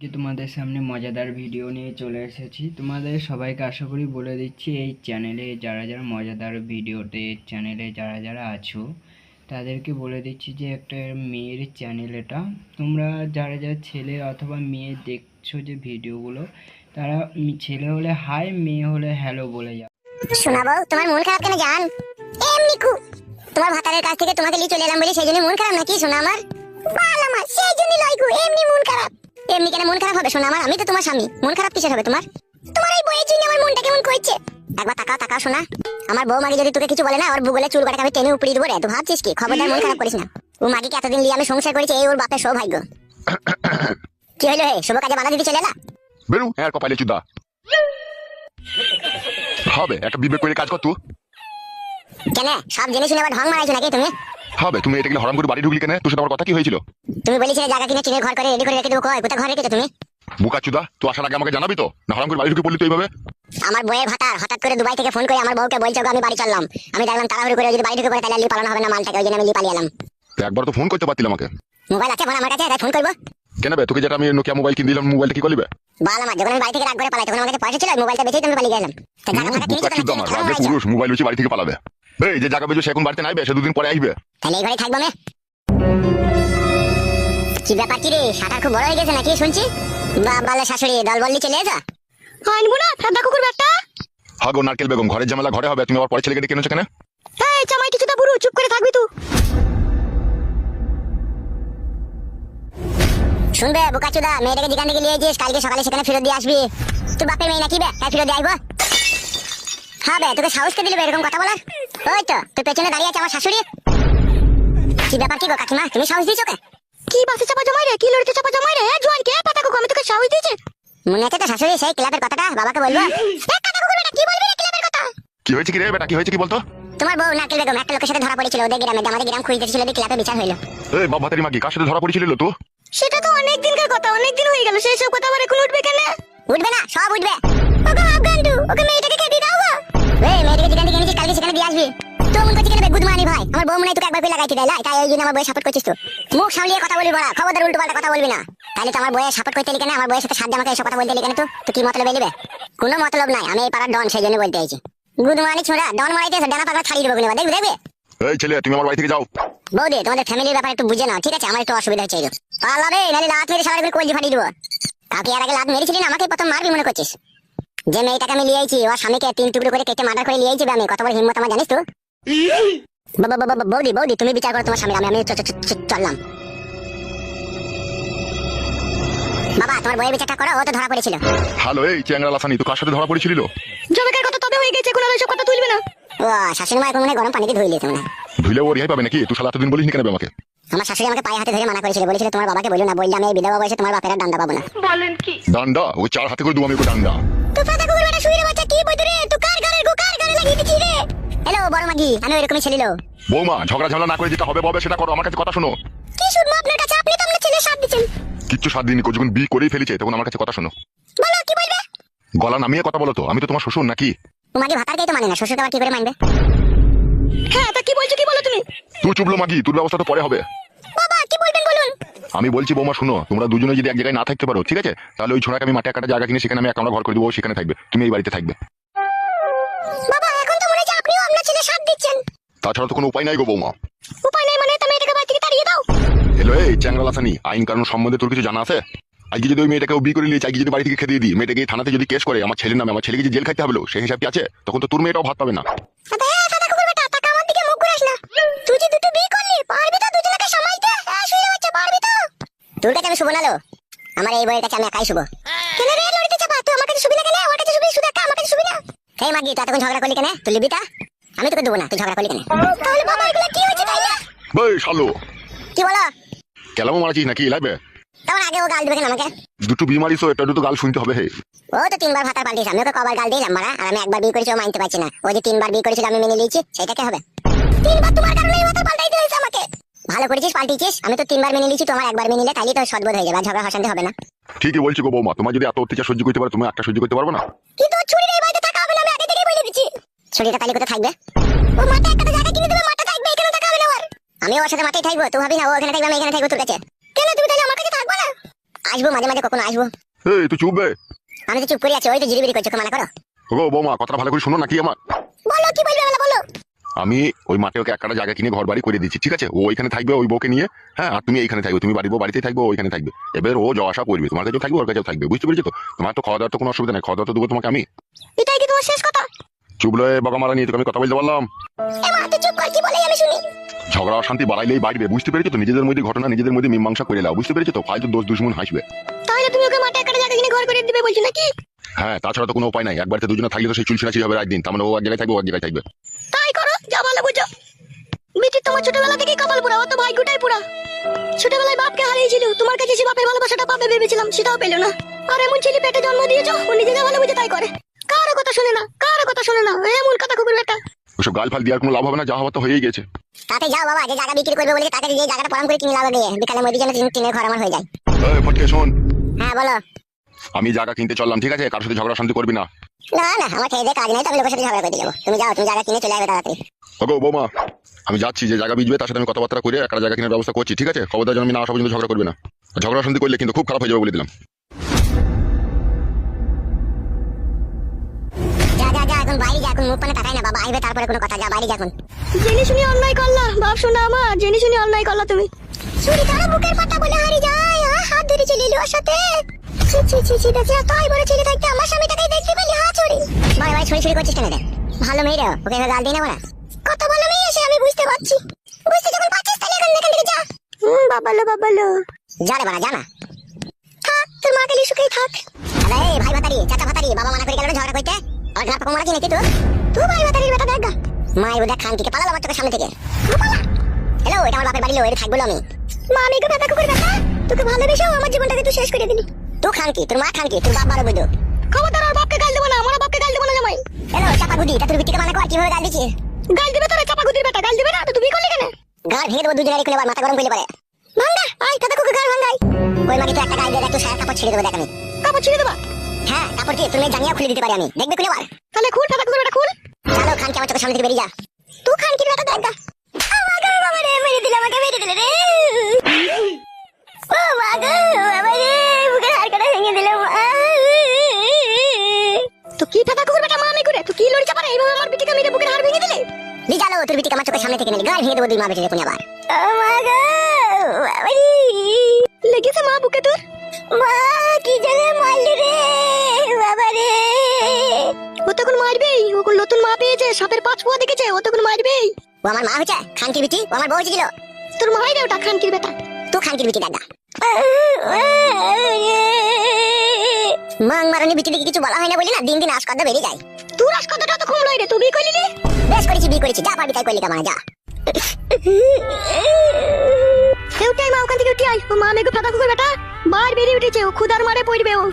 কি তোমাদের সামনে মজাদার ভিডিও নিয়ে চলে এসেছি। তোমাদের সবাইকে আশা করি বলে দিচ্ছি, এই চ্যানেলে যারা যারা মজাদার ভিডিওতে চ্যানেলে যারা যারা আছো তাদেরকে বলে দিচ্ছি যে একটা মেয়ের চ্যানেল এটা। তোমরা যারা যারা ছেলে অথবা মেয়ে দেখছো যে ভিডিওগুলো, তারা ছেলে হলে হাই, মেয়ে হলে হ্যালো বলে যাও। শোনাবো তোমার মন খারাপ কেন জান? এমনি তোমার ভাতারের কাছ থেকে তোমাকে নিয়ে চলে এলাম বলে সেই জন্য মন খারাপ নাকি শোনা আমার? বাল আমার সেই জন্য লইকু এমনি মন খারাপ। এমনি কেন মন খারাপ হবে শোনা আমার? আমি তো তোমার স্বামী, মন খারাপ কিসের হবে তোমার? তোমার এই বইয়ের জন্য আমার মনটা কেমন করছে। একবার তাকাও তাকাও শোনা, আমার বউ মাগি যদি তোকে কিছু বলে না, ওর বুগলে চুল কাটাকে আমি টেনে উপড়িয়ে দেবো রে। তুই ভাবছিস কি? খবরদার মন খারাপ করিস না। ও মাগিকে এতদিন নিয়ে আমি সংসার করেছি, এই ওর বাপের সৌভাগ্য। কি হলো হে? শুভ কাজে বাধা দিতে চলে এলা? বেরু হ্যাঁ কপালে চুদা হবে, একটা বিবেক করে কাজ কর তুই। কেন সব জেনে শুনে আবার ঢং মারাইছো নাকি তুমি? হবে, তুমি এটা গেলে হরাম করে বাড়ি ঢুকলি কেন? তোর সাথে আমার কথা কি হয়েছিল? তুমি বলেছিলে জায়গা কিনে চিনে ঘর করে রেডি করে রেখে দেবো, কয় কোথায় ঘর রেখেছো তুমি? বুকা চুদা, তুই আসার আগে আমাকে জানাবি তো, না হরাম করে বাড়ি ঢুকে পড়লি তো এইভাবে? আমার বইয়ের ভাতার হঠাৎ করে দুবাই থেকে ফোন করে আমার বউকে বলছে আমি বাড়ি চললাম। আমি দেখলাম তাড়াহুড়ো করে যদি বাড়ি ঢুকে পড়ে তাহলে পালানো হবে না মালটাকে, ওই জন্য আমি পালিয়ে এলাম। তো একবার তো ফোন করতে পারতিল আমাকে। মোবাইল আছে আমার কাছে, তাই ফোন করবো কেন বে? তোকে যেটা আমি নোকিয়া মোবাইল কিনে দিলাম, মোবাইলটা কি করলি বে? বাল আমার যখন আমি বাড়ি থেকে রাগ করে পালাই তখন আমার কাছে পয়সা ছিল, মোবাইলটা বেচেই তুমি পালিয়ে গেলাম। তা জায়গা ফাঁকা কিনেছো বুকা তো চুদা, নাকি? আমার রাগে পুরুষ মোবাইল বেশি বাড়ি থেকে পালাবে। এই যে জায়গা বেজো সে এখন বাড়িতে নাইবে, সে দুদিন পরে আসবে। তাহলে এই ঘরে থাকবো আমি। কি ব্যাপার কি রে, শাটার খুব বড় হয়ে গেছে নাকি শুনছি? বাবালে শাশুড়ি দল বললি চলে এসো। আনবো না ফেদা কুকুর ব্যাটা। হাগো নারকেল বেগম, ঘরের ঝামেলা ঘরে হবে, তুমি আবার পরে ছেলেকে ডেকে এনেছো কেন? এই জামাই কিছুটা বুড়ো, চুপ করে থাকবি তুই। শুনবে বোকাচোদা, মেয়েটাকে যেখান থেকে নিয়ে যাস কালকে সকালে সেখানে ফেরত দিয়ে আসবি। তোর বাপের মেয়ে নাকি বে? হ্যাঁ ফেরত দিয়ে আসবো। হ্যাঁ বে, তোকে সাহস কে দিল এরকম কথা বলার? ওই তো তোর পেছনে দাঁড়িয়ে আছে আমার শাশুড়ি। কি ব্যাপার কি গো কাকিমা, তুমি সাহস দিয়েছো কে? কি বাসে চাপা জমাই রে? কি লড়িতে চাপা জমাই রে? জোয়ান কে পাতা কুকু, আমি তোকে সাহস দিয়েছি? মনে আছে তো শাশুড়ি সেই ক্লাবের কথাটা? বাবাকে বলবো? কাটা কুকুর বেটা কি বলবি রে ক্লাবের কথা? কি হয়েছে কি রে বেটা, কি হয়েছে কি বলতো? তোমার বউ নারকেল বেগম একটা লোকের সাথে ধরা পড়েছিল ওদের গ্রামে, আমাদের গ্রাম খুঁজতেছিল, দিয়ে ক্লাবে বিচার হইলো। এই বাবা ভাতারি মাগি, কার সাথে ধরা পড়েছিল তো? সেটা তো অনেক দিনকার কথা, অনেক দিন হয়ে গেল, সেই সব কথা আবার এখন উঠবে কেন? উঠবে না, সব উঠবে। ওকে আফগান্ডু, ওকে মেয়েটাকে খেতে দাও গো। এই মেয়েটাকে যেখান থেকে এনেছিস কালকে সেখানে দিয়ে আসবি। তো মন করছিস কেন বে গুদমানি ভাই? আমার বউ মনে হয় তোকে একবার করে লাগাইতে দেয়, তাই ওই জন্য আমার বউয়ের সাপোর্ট করছিস তো। মুখ সামলিয়ে কথা বলবি বড়া, খবরদার উল্টো পাল্টা কথা বলবি না। তাহলে তো আমার বউয়ের সাপোর্ট করতে এলি কেন? আমার বউয়ের সাথে সাথে আমাকে এসব কথা বলতে এলি কেন? তুই কি মতলব এলিবে? কোনো মতলব নাই, আমি এই পাড়ার ডন সেই জন্য বলতে আইছি। গুদমানি ছোড়া, ডন মারাইতেছে, ডানা পাগলা ছাড়িয়ে দেবো কিনা দেখবি দেখবি। এই ছেলে, তুমি আমার বাড়ি থেকে যাও। বৌদি তোমাদের ফ্যামিলির ব্যাপারে একটু বুঝে নাও ঠিক আছে? আমার একটু অসুবিধা হচ্ছে। পালাবে নাহলে লাত মেরে সবাই কলজি ফাটিয়ে দেবো। কাউকে এর আগে লাত মেরেছিলি না, আমাকে প্রথম মারবি মনে করছিস? যে মেয়েটাকে আমি লিয়ে আইছি ওর স্বামীকে 3 টুকরো করে কেটে মার্ডার করে লিয়ে আইছি আমি, কত বড় হিম্মত আমার জানিস তো? বৌদি বৌদি তুমি বিচার করো তোমার স্বামীর, আমি চললাম। বাবা তোমার বইয়ের বিচারটা করো, ও তো ধরা পড়েছিল। হ্যালো, এই চ্যাংরা লাসানি, তো কার সাথে ধরা পড়েছিল? জমিকার কথা তবে হয়ে গেছে, এখন আর সব কথা তুলবে না। ও শাশুড়ি মা এখন মনে গরম পানিতে ধুইলেছে মনে। ধুইলে ও রেহাই পাবে নাকি? তুই শালা এতদিন বলিস নি কেন বে আমাকে? আমার শাশুড়ি আমাকে পায়ে হাতে ধরে মানা করেছিল, বলেছিল তোমার বাবাকে বলো না, বললে আমি এই বিধবা বয়সে তোমার বাপের আর ডান্ডা পাবো না। বলেন কি? ডান্ডা? ওই 4 হাতে করে দেবো আমি ওকে ডান্ডা। তো ফাটা কুকুর বেটা শুইরে বাচ্চা কি বইতো রে? তুই কার গালে লাগিয়ে দিছিস রে? হ্যালো বড় মাগি, আমি ওইরকমই ছেলে লো। বৌমা, ঝগড়া ঝামেলা না করে যেটা হবে ববে সেটা করো, আমার কাছে কথা শোনো। কি শুনবো আপনার কাছে? আপনি তো আমার ছেলে সাথ দিচ্ছেন। কিচ্ছু সাত দিন যখন বিয়ে করেই ফেলেছে তখন আমার কাছে কথা শোনো। বলো কি বলবে? গলা নামিয়ে কথা বলো তো, আমি তো তোমার শ্বশুর নাকি? তোমাকে ভাতারকেই তো মানে না, শ্বশুরকে আবার কি করে মানবে? হ্যাঁ তা কি বলছো, কি বলো তুমি? তুই চুপলো মাগি, তোর ব্যবস্থা তো পরে হবে। বাবা কি বলবেন বলুন। আমি বলছি বৌমা শোনো, তোমরা দুজনে যদি এক জায়গায় না থাকতে পারো ঠিক আছে, তাহলে ওই ছোড়াকে আমি মাঠে একটা জায়গা কিনে সেখানে আমি একটা ঘর করে দেবো, সেখানে থাকবে, তুমি এই বাড়িতে থাকবে। বাবা এখন তো মনে হচ্ছে আপনিও আপনার ছেলে সাথ দিচ্ছেন। তাছাড়া তো কোনো উপায় নাই গো বৌমা। উপায় নেই মানে? তুমি এটাকে বাড়ি থেকে তাড়িয়ে দাও। হ্যালো এই চ্যাংরা লাসানি, আইন কানুন সম্বন্ধে তোর কিছু জানা আছে? আজকে যদি ওই মেয়েটাকে বিয়ে করে নিয়েছে, আজকে যদি বাড়ি থেকে খেতে দিই, মেয়েটাকে থানাতে যদি কেস করে আমার ছেলের নামে, আমার ছেলেকে যে জেল খাইতে হবে সেই হিসাব কি আছে? তখন তো তোর মেয়েটাও ভাত পাবে না। আবে ফাটা কুকুর বেটা, টাকা আমার দিকে মুখ ঘুরাস না। তুই যে দুটো বিয়ে করলি, পারবি তো দুজনকে সামলাইতে? শুইরে বাচ্চা পারবি তো? তোর কাছে আমি শুভ না লো, আমার এই বইয়ের কাছে আমি একাই শুভ। কেন রে লড়িতে চাপা? তুই আমার কাছে শুবি না কেন? আমার কাছে শুবি, শুধু একা আমার কাছে শুবি না? এই মাগি তুই এতক্ষণ ঝগড়া করলি কেন? তুই লিবিটা? আমি তোকে দেবো না, তুই ঝগড়া করলি কেন? তাহলে বাবা এগুলা কি হয়েছে তাইলে? বই শালো, কি বলো? কেলামো মারাছিস নাকি লাইবে? তখন আগে ও গাল দিবে কেন আমাকে? দুটো বিয়ে মারিস, এটা দুটো গাল শুনতে হবে হে। ও তো 3 বার ভাতার পাল্টিয়েছে, আমি ওকে কবার গাল দিলাম মারা? আর আমি একবার বিয়ে করেছি, ও মানতে পারছি না। ও যে 3 বার বিয়ে করেছিল আমি মেনে নিয়েছি, সেটা কি হবে? 3 বার তোমার কারণে ভাতার পাল্টাইতে হয়েছে আমাকে। ভালো করেছিস পাল্টিয়েছিস, আমি তো 3 বার মেনে নিয়েছি, তোমার একবার মেনে নিলে তাইলে তো সদবোধ হয়ে যাবে, আর ঝগড়া হাসান্তে হবে না। ঠিকই বলছি গো বৌমা, তোমার যদি এত অত্যাচার সহ্য করতে পারো, তুমি একটা সহ্য করতে পারবে না? কিন্তু ওর ছুরির এই বাড়িতে থাকা হবে না, আমি আগে থেকেই বলে দিচ্ছি। ছুরিটা তাহলে কোথায় থাকবে? ও মাঠে একটা জায়গা কিনে দেবে, মাঠে থাকবে, এখানে থাকা হবে না। আর আমি ওর সাথে মাঠেই থাকবো, তুই ভাবি না ও এখানে থাকবে আমি এখানে থাকবো তোর কাছে। কেন তুমি তাহলে আমার কাছে থাকবে না? আসবো মাঝে মাঝে, কখনো আসবো। এই তুই চুপ বে। আমি তো চুপ করে আছি, ওই তো জিরিবিরি করছো, মানা করো। ওগো বৌমা, কথাটা ভালো করে শোনো নাকি আমার। বলো কি বলবে, বলো বলো। আমি ওই মাঠে ওকে একটা জায়গা কিনে ঘর বাড়ি করে দিচ্ছি, ঠিক আছে? ও ওইখানে থাকবে ওই বউকে নিয়ে, হ্যাঁ, আর তুমি এইখানে থাকবে, তুমি বাড়িতেই থাকবে, ও ওইখানে থাকবে। এবার ও যাওয়া আসা করবে, তোমার কাছেও থাকবে, ওর কাছেও থাকবে, বুঝতে পেরেছো তো? তোমার তো খাওয়া দাওয়ার তো কোনো অসুবিধা নেই, খাওয়া দাওয়া তো দেবো তোমাকে আমি। এটাই কি তোমার শেষ কথা? চুপ লয়ে বাবা মারা নিয়ে তোকে আমি কথা বলতে পারলাম। এমা তুই চুপ কর, কি বলে আমি শুনি। ঝগড়া অশান্তি বাড়াইলেই বাড়বে, বুঝতে পেরেছো তো? নিজেদের মধ্যে ঘটনা নিজেদের মধ্যে মীমাংসা করে নাও, বুঝতে পেরেছো তো? ফালতু দোষ দুশ্মন হাসবে। তাহলে তুমি ওকে মাঠে একটা জায়গা কিনে ঘর করে দিবে বলছো নাকি? হ্যাঁ, তাছাড়া তো কোনো উপায় নাই। একবারে দুজনে থাকলে তো সেই চুলছিনাছি হবে রাত দিন, তার মানে ও এক জায়গায় থাকবে, ও এক জায়গায় থাকবে। তাই করো, যা ভালো বুঝো। মিটি তোমার ছোটবেলা থেকেই কপাল পুরা, ও তো ভাগ্যটাই পুরা। ছোটবেলায় বাপকে হারিয়েছিল, তোমার কাছে সে বাপের ভালোবাসাটা পাবে ভেবেছিলাম, সেটাও পেলো না। আর এমন ছেলে পেটে জন্ম দিয়েছো, ও নিজে যা ভালো বুঝে তাই করে, কারো কথা শুনে না, কারো কথা শুনে না, এমন কথা কুকুর বেটা। ওসব গাল ফাল দেওয়ার কোনো লাভ হবে না, যা হওয়ার তো হয়েই গেছে। তাতে যাও বাবা, যে জায়গা বিক্রি করবে বলে তাকে যে জায়গাটা পরাম করে কিনে লাভ গিয়ে বিকালের মধ্যে যেন টিনের ঘর আমার হয়ে যায়। এই ফটকে শোন, হ্যাঁ বলো। আমি জায়গা কিনতে চললাম, ঠিক আছে? কারোর সাথে ঝগড়া শান্তি করবি না। না না, আমার খেয়ে দিয়ে কাজ নেই তো, আমি লোকের সাথে ঝগড়া করতে যাবো। তুমি যাও, তুমি জায়গা কিনে চলে যাবে তাড়াতাড়ি। ওগো বৌমা, আমি যাচ্ছি, যে জায়গা বিজবে তার সাথে আমি কথাবার্তা করে একটা জায়গা কেনার ব্যবস্থা করছি, ঠিক আছে? খবরদার যেন আমি না আসা পর্যন্ত ঝগড়া করবে না। আর ঝগড়া শান্তি করলে কিন্তু খুব খারাপ হয়ে যাবে বলে দিলাম। যা যা যা, এখন বাইরে যা, এখন মুখ পানে তাকাই না বাবা, আইবে তারপরে কোনো কথা, যা বাইরে যা এখন। জেনে শুনি অন্যায় করলা বাপ, শোনা আমার, জেনে শুনি অন্যায় করলা তুমি। ছুরি তারা বুকের পাতা বলে হারি যায়, হাত ধরে চলে এলি ওর সাথে। ছি ছি ছি ছি, দেখছি তাই বড় ছেলে থাকতে আমার স্বামীটাকেই দেখতে পেলি, হা ছুরি। বারে বারে ছুরি ছুরি করছিস কেন রে? ভালো মেয়ে রে, ওকে গাল দিই না বলা। কত ভালো মেয়ে এসে আমি বুঝতে পারছি, বুঝতে যখন পারছিস তাহলে এখান থেকে যা। বাবালো বাবালো, যা রে বাড়া, যা না। থাক, তোর মাকে লিয়ে সুখেই থাক। আরে ভাই ভাতারি, চাচা ভাতারি, বাবা মানা করে গেল ঝগড়া করতে। আর গ্রাপ কমারা কি নাকি তুই ভাই ভাতারির বেটা দেখা। মায়ের বোধা খান থেকে পালালো আমার চোখের সামনে থেকে। হ্যালো, এটা আমার বাপের বাড়ি, এটা থাকবো আমি। মা আমি তো বেটা কুকুর বেটা, তোকে ভালোবেসেও আমার জীবনটাকে তুই শেষ করে দিলি। তুই খান কি, তোর মা খান কি, তোর বাপ বারো বৈধ। খবরদার আর বাপকে গাল দেবো না, আমার বাপকে গাল দেবো না জামাই। হ্যালো চাপা গুদি, তা তোর বিটিকে মানা কর, কিভাবে গাল দিছিস? গাল দিবে তোরা, চাপা গুদির বেটা গাল দিবে না তো তুমি করলি কেন? গাল ভেঙে দেবো দুজনের খুলে, আবার মাথা গরম করলে পারে। ভাঙ্গা আয়, কাদা কুকুর গাল ভাঙ্গাই। ওই মাকে তো একটা গাল দিয়ে দেখ, তুই সারা কাপড় ছিঁড়ে দেবো দেখ আমি। কাপড় ছিঁড়ে দেবা? হ্যাঁ, কাপড় দিয়ে তুমি জাঙ্গিয়া খুলে দিতে পারি আমি, দেখবে খুলে বার। তাহলে খুল, কাদা কুকুর বেটা খুল। চলো খান কি আমার চোখের সামনে থেকে বেরিয়ে যা। তুই খান কি বেটা দেখ গা। আমাকে বাবা রে মেরে দিলে, আমাকে মেরে দিলে রে। ও মা গো, বাবা রে, বুকের হাড়কাটা ভেঙে দিল মা। তো কি ফাটা কুকুর বেটা মা আমি করে, তুই কি লড়ি চাপারে এইভাবে আমার বিটিকে মেরে বুকের হাড় ভেঙে দিলে? লি জানো তোর বিটিকে আমার চোখের সামনে থেকে নিলি, গাল ভেঙে দেবো দুই মা বেটে কোন আবার। ও মা গো, বাবা রে, লেগেছে মা বুকে তোর? মা কি জানে মারলি রে বাবা রে। ও তখন মারবেই, ও কোন নতুন মা পেয়েছে, সাপের পাঁচ পোয়া দেখেছে, ও তখন মারবেই। ও আমার মা হচ্ছে খানকির বিটি, ও আমার বউ ছিল। তোর মাই রে ওটা, খানকির বেটা। তুই খানকির বিটি দাদা। মাং মারানি বিটি দিকে কিছু বলা হয় না বলি না, দিন দিন আশকদ্দা বেড়ে যায়। তোর আশকদ্দাটা তো কম লয় রে, তুই বিয়ে করলি রে? বেশ করেছি, বিয়ে করেছি, যা পারবি তাই করলি কামানা, যা। উঠাই মা, ওখান থেকে উঠে আয়, ও মা মেঘে ফাটা কুকুর বেটা বার বেরিয়ে উঠেছে, ও ক্ষুধার মারে পড়বে, ও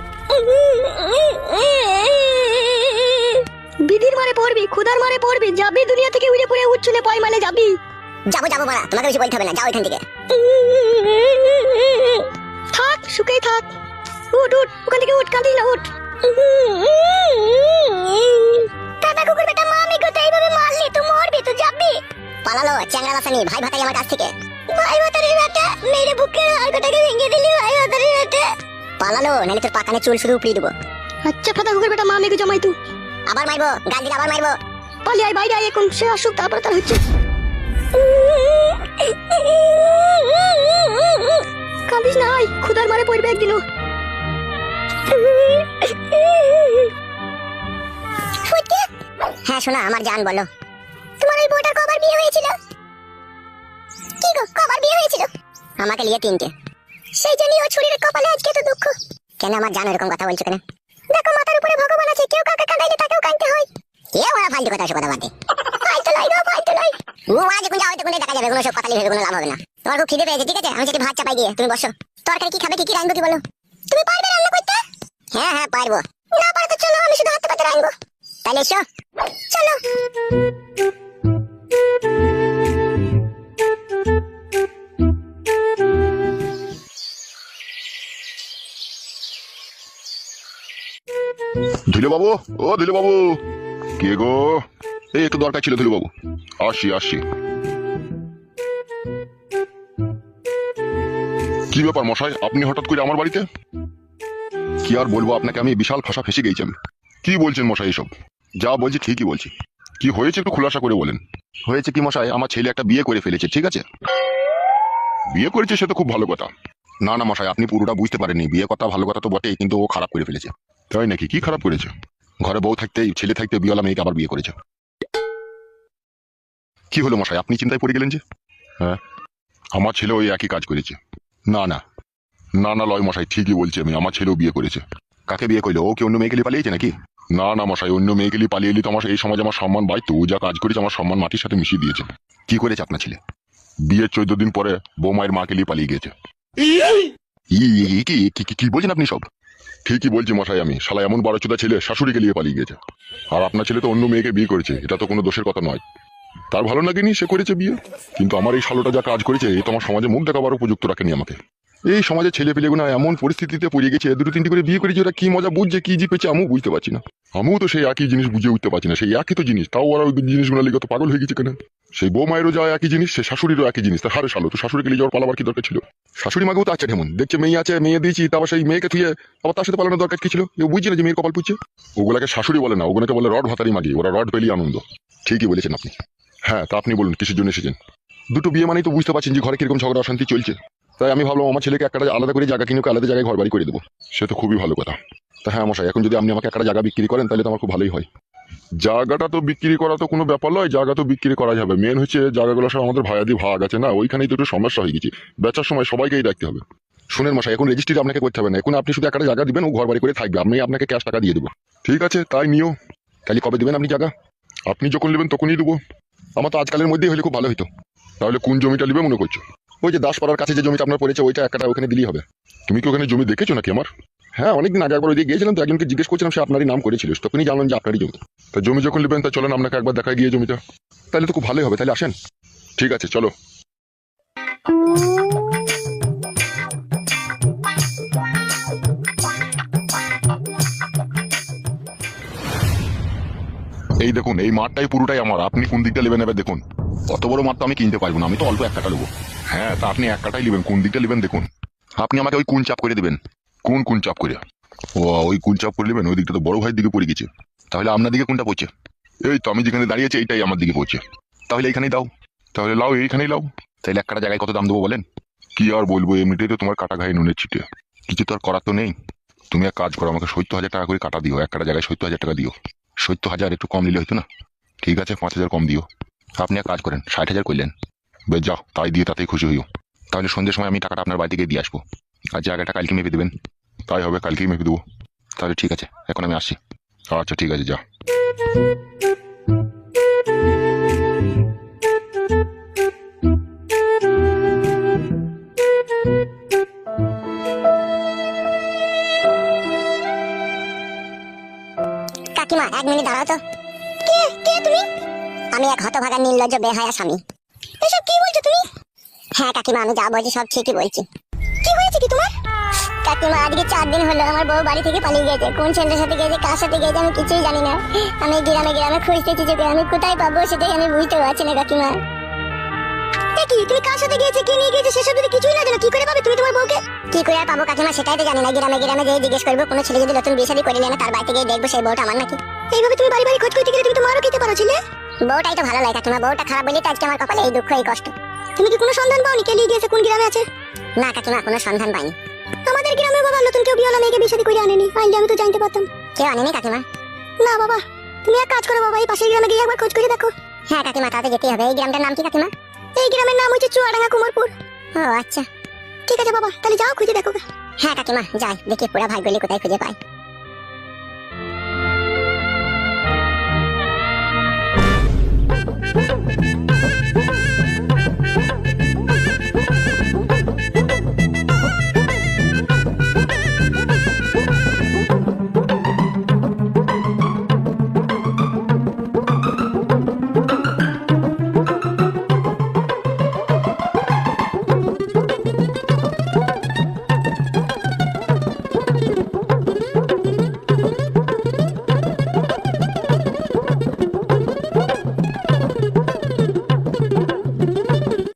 বিধির মারে পড়বি, ক্ষুধার মারে পড়বি, যাবি দুনিয়া থেকে উড়ে পড়ে উচ্ছলে পয় মালে যাবি। যাবো যাবো মারা, তোমাকে বেশি বলতে হবে না, যাও এখান থেকে। থাক, সুখেই থাক, উঠ উঠ, ওখান থেকে উঠ, কাঁদিস না, উঠ। দাদা কুকুর বেটা মা আমি কোথায় এইভাবে মারলি, তুই মরবি, তুই যাবি। পালালো চ্যাংড়া লাসানি, ভাই ভাতাই আমার কাছ থেকে। ভাই ভাতারির বেটা মেরে বুকের হাড়টাকে ভেঙে দিলি, ভাই ভাতারির বেটা। পালালো, নাহলে তোর পাকানে চুল শুধু উপড়িয়ে দেবো। আচ্ছা ফাটা কুকুর বেটা মা মেঘে জমাই তুই। আবার মারবো, গাল দিলে আবার মারবো। পালি আয় বাইরে আয়, এখন সে আসুক তারপর তার হচ্ছে। কাঁদিস না, আয়, ক্ষুধার মারে পড়বে একদিনও। হ্যাঁ শোনা আমার জান, বলো তোমার ওই বউটার কবার বিয়ে হয়েছিল? কি গো, কবার বিয়ে হয়েছিল? আমাকে নিয়ে 3টে। সেই জন্যই ও ছুরির কপালে আজকে তো দুঃখ। কেন আমার জান এরকম কথা বলছো কেন? দেখো মাথার উপরে ভগবান আছে, কেউ কাকে কাঁদাইলে তাকেও কাঁদতে হয়। কে ওরা ফালতু কথা, সব কথা বাদে। ফালতু নয় গো, ফালতু নয়। ও মা যখন যাও তখন দেখা যাবে, কোনো সব কথা ভেবে কোনো লাভ হবে না। তোমার খুব খিদে পেয়েছে, ঠিক আছে? আমি সেটি ভাত চাপাই দিয়ে তুমি বসো। তরকারি কি খাবে, কি কি রাখবো কি বলো? তুমি পারবে রান্না করতে? হ্যাঁ হ্যাঁ পারবো। না পারো তো চলো, আমি শুধু হাতে পাতে রাখবো। তাহলে এসো, চলো। ধুলো বাবু, ও ধুলো বাবু, কে গো? এই একটু দরকার ছিল ধুলো বাবু, আসি আসি। কি ব্যাপার মশাই, আপনি হঠাৎ করে আমার বাড়িতে? কি আর বলবো আপনাকে, আমি বিশাল ফাঁসা ফেসে গেছি আমি। কি বলছেন মশাই এসব? যা বলছি ঠিকই বলছি। কি হয়েছে একটু খোলাসা করে বলেন। হয়েছে কি মশাই, আমার ছেলে একটা বিয়ে করে ফেলেছে, ঠিক আছে? বিয়ে করেছে সে তো খুব ভালো কথা। না না মশাই, আপনি পুরোটা বুঝতে পারেননি। বিয়ে কথা ভালো কথা তো বটেই, কিন্তু ও খারাপ করে ফেলেছে। তাই নাকি? কি খারাপ করেছে? ঘরে বউ থাকতেই ছেলে থাকতে বিয়েওয়ালা মেয়েকে আবার বিয়ে করেছে। কি হলো মশাই, আপনি চিন্তায় পড়ে গেলেন যে? হ্যাঁ, আমার ছেলে ওই একই কাজ করেছে। না না না না লয় মশাই, ঠিকই বলছি আমি, আমার ছেলেও বিয়ে করেছে। কাকে বিয়ে করলো? ও কি অন্য মেয়েকে নিয়ে পালিয়েছে নাকি? না না মশাই, অন্য মেয়েকে নিয়ে পালিয়ে এলি তো আমার এই সমাজে আমার সম্মান বাড়তো। ও যা কাজ করেছে আমার সম্মান মাটির সাথে মিশিয়ে দিয়েছে। কি করেছে আপনার ছেলে? বিয়ের 14 দিন পরে বৌমায়ের মাকে নিয়ে পালিয়ে গেছে। কি বলছেন আপনি সব? ঠিকই বলছি মশাই আমি, শালা এমন বারোচোদা ছেলে শাশুড়িকে নিয়ে পালিয়ে গেছে। আর আপনার ছেলে তো অন্য মেয়েকে বিয়ে করেছে, এটা তো কোনো দোষের কথা নয়। তার ভালো লাগেনি, সে করেছে বিয়ে। কিন্তু আমার এই শালোটা যা কাজ করেছে, এ তো আমার সমাজে মুখ দেখাবার উপযুক্ত রাখেনি আমাকে। এই সমাজে ছেলে পেলেগুনা এমন পরিস্থিতিতে পড়ে গেছে, দুটো তিনটি করে বিয়ে করেছে, ওরা কি মজা বুঝছে, কি জিপেছে আমিও বুঝতে পারছি না। আমিও তো সেই একই জিনিস বুঝে উঠতে পারছি না। সেই একই তো জিনিস, তাও ওরা ওই জিনিসগুলো লিগে তো পাগল হয়ে গেছে কেন? সেই বৌমায়েরও যা একই জিনিস, সে শাশুড়িরও একই জিনিস। তা হারে শালো, তো শাশুড়িকে নিয়ে যাওয়ার পালাবার কি দরকার ছিল? শাশুড়ি মাকেও তো আছে ঢেমন, দেখছে মেয়ে আছে, মেয়ে দিয়েছি, তারপর সেই মেয়েকে থুয়ে আবার তার সাথে পালানোর দরকার কি ছিল? কেউ বুঝছে না যে মেয়ের কপাল পুচ্ছে? ওগুলাকে শাশুড়ি বলে না, ওগুলোকে বলে রড ভাতারি মাগি। ওরা রড পেলি আনন্দ। ঠিকই বলেছেন আপনি। হ্যাঁ, তা আপনি বলুন কিসের জন্য এসেছেন? দুটো বিয়ে মানেই তো বুঝতে পারছেন যে ঘরে কিরকম ঝগড়া অশান্তি চলছে। তাই আমি ভাবলাম আমার ছেলেকে একটা আলাদা করে জায়গা কিনে আলাদা জায়গায় ঘর বাড়ি করে দেবো। সে তো খুবই ভালো কথা। তা হ্যাঁ মশাই, এখন যদি আপনি আমাকে একটা জায়গা বিক্রি করেন তাহলে তো আমার খুব ভালোই হয়। জায়গাটা তো বিক্রি করা তো কোনো ব্যাপার নয়, জায়গা তো বিক্রি করা যাবে। মেন হচ্ছে জায়গাগুলো সব আমাদের ভাইয়াদি ভাগ আছে না, ওইখানেই তো একটু সমস্যা হয়ে গেছে। বেচার সময় সবাইকেই দেখতে হবে। শুনেন মশাই, এখন রেজিস্ট্রি আপনাকে করতে হবে না, এখন আপনি শুধু একটা জায়গা দিবেন, ও ঘর বাড়ি করে থাকবে, আমি আপনাকে ক্যাশ টাকা দিয়ে দেবো। ঠিক আছে, তাই নিও। তাহলে কবে দেবেন আপনি জায়গা? আপনি যখন নেবেন তখনই দেবো। আমার তো আজকালের মধ্যেই হলে খুব ভালো হতো। তাহলে কোন জমিটা নেবে মনে করছো? ওই যে দাসপাড়ার কাছে যে জমিটা আপনার পড়েছে, ওইটা একটা ওখানে দিলেই হবে। তুমি কি ওখানে জমি দেখেছো নাকি আমার? হ্যাঁ, অনেকদিন আগে একবার ওইদিকে গিয়েছিলাম, তো একজনকে জিজ্ঞেস করছিলাম, সে আপনারই নাম করেছিল, তখনই জানলাম যে আপনারই জমি। তা জমি যখন নেবেন তা চলেন আপনাকে একবার দেখায় গিয়ে জমিটা। তাহলে তো খুব ভালোই হবে, তাহলে আসেন। ঠিক আছে, চলো। এই দেখুন, এই মাঠটাই পুরোটাই আমার, আপনি কোন দিকটা নেবেন এবার দেখুন। অত বড় মাঠ তো আমি কিনতে পারবো না, আমি তো অল্প এক কাটা নেবো। হ্যাঁ, তা আপনি এক কাটাই নেবেন, কোন দিকটা নেবেন দেখুন। আপনি আমাকে ওই কোন চাপ করে দেবেন। কোন চাপ করে? ও, ওই কোন চাপ করে নেবেন, ওই দিকটা তো বড় ভাইয়ের দিকে পড়ে গেছে। তাহলে আপনার দিকে কোনটা পড়ছে? এই তো আমি যেখানে দাঁড়িয়েছি এইটাই আমার দিকে পড়ছে। তাহলে এইখানেই দাও। তাহলে লাও, এইখানেই লাও। তাহলে এক কাটা জায়গায় কত দাম দেবো বলেন? কি আর বলবো, এমনিতেই তো তোমার কাটা ঘায়ে নুনের ছিটে, কিছু তো আর করার তো নেই। তুমি এক কাজ করো, আমাকে 70,000 টাকা করে কাটা দিও, এক কাটা জায়গায় 70,000 টাকা দিও। 70,000 একটু কম নিলে হইতো না? ঠিক আছে, 5,000 কম দিও। আপনি এক কাজ করেন, 60,000 করলেন। বেশ, যাও, তাই দিয়ে তাতেই খুশি হইও। তাহলে সন্ধ্যের সময় আমি টাকাটা আপনার বাড়ি থেকে দিয়ে আসবো। আর জায়গাটা কালকে মেপে দেবেন। তাই হবে, কালকেই মেপে দেবো। তাহলে ঠিক আছে, এখন আমি আসছি। আচ্ছা ঠিক আছে, যা। কাকিমা, 1 মিনিট দাঁড়াও তো। কে কে তুমি? আমি এক হতভাগা নির্লজ্জ বেহায়া স্বামী। এসব কি বলছো তুমি? হ্যাঁ কাকিমা, আমি যা বলছি সব ঠিকই বলছি। কি হয়েছে কি তোমার? কাকিমা, আজকে 4 দিন হলো আমার বউ বাড়ি থেকে পালিয়ে গেছে। কোন ছেলের সাথে গেছে, কার সাথে গেছে, আমি কিছুই জানি না। আমি গ্রামে খুঁজতেছি, যে আমি কোথায় পাবো সেটাই আমি বুঝতে পারছি না কাকিমা। কি তুমি কার সাথে গিয়েছে, কে নিয়ে গিয়েছে, সেসব যদি কিছুই না জানো, কি করে পাবে তুমি তোমার বউকে? কি করে আর পাবো কাকিমা, সেটাই তো জানি না। গ্রামে যেয়ে জিজ্ঞেস করবো, কোনো ছেলে যদি নতুন বিয়ে শাদী করে নিয়ে তার বাড়িতে গিয়ে দেখবো সেই বউটা আমার নাকি। এইভাবে তুমি বাড়ি খোঁজ করতে গেলে তুমি তো মারও খেতে পারো ছিলে। বউটাই তো ভালো লাগে কাকিমা, বউটা খারাপ বলেই তো আজকে আমার কপালে এই দুঃখ, এই কষ্ট। তুমি কি কোনো সন্ধান পাওনি কে নিয়ে গিয়েছে, কোন গ্রামে আছে? না কাকিমা, কোনো সন্ধান পাইনি। আমাদের গ্রামে বাবা নতুন কেউ বিয়েওয়ালা মেয়েকে বিয়ে শাদী করে আনেনি, আইলে আমি তো জানতে পারতাম। কেউ আনেনি কাকিমা? না বাবা। তুমি এক কাজ করো বাবা, এই পাশের গ্রামে গিয়ে একবার খোঁজ করে দেখো। হ্যাঁ কাকিমা, তাতে যেতে হবে। এই গ্রামটার নাম কি কাকিমা? এই গ্রামের নাম হচ্ছে চুয়াডাঙ্গা, কুমারপুর। ও আচ্ছা, ঠিক আছে বাবা, তাহলে যাও খুঁজে দেখো। হ্যাঁ কাকিমা, যাই, দেখি পুরা ভাগ্যলি কোথায় খুঁজে পাই।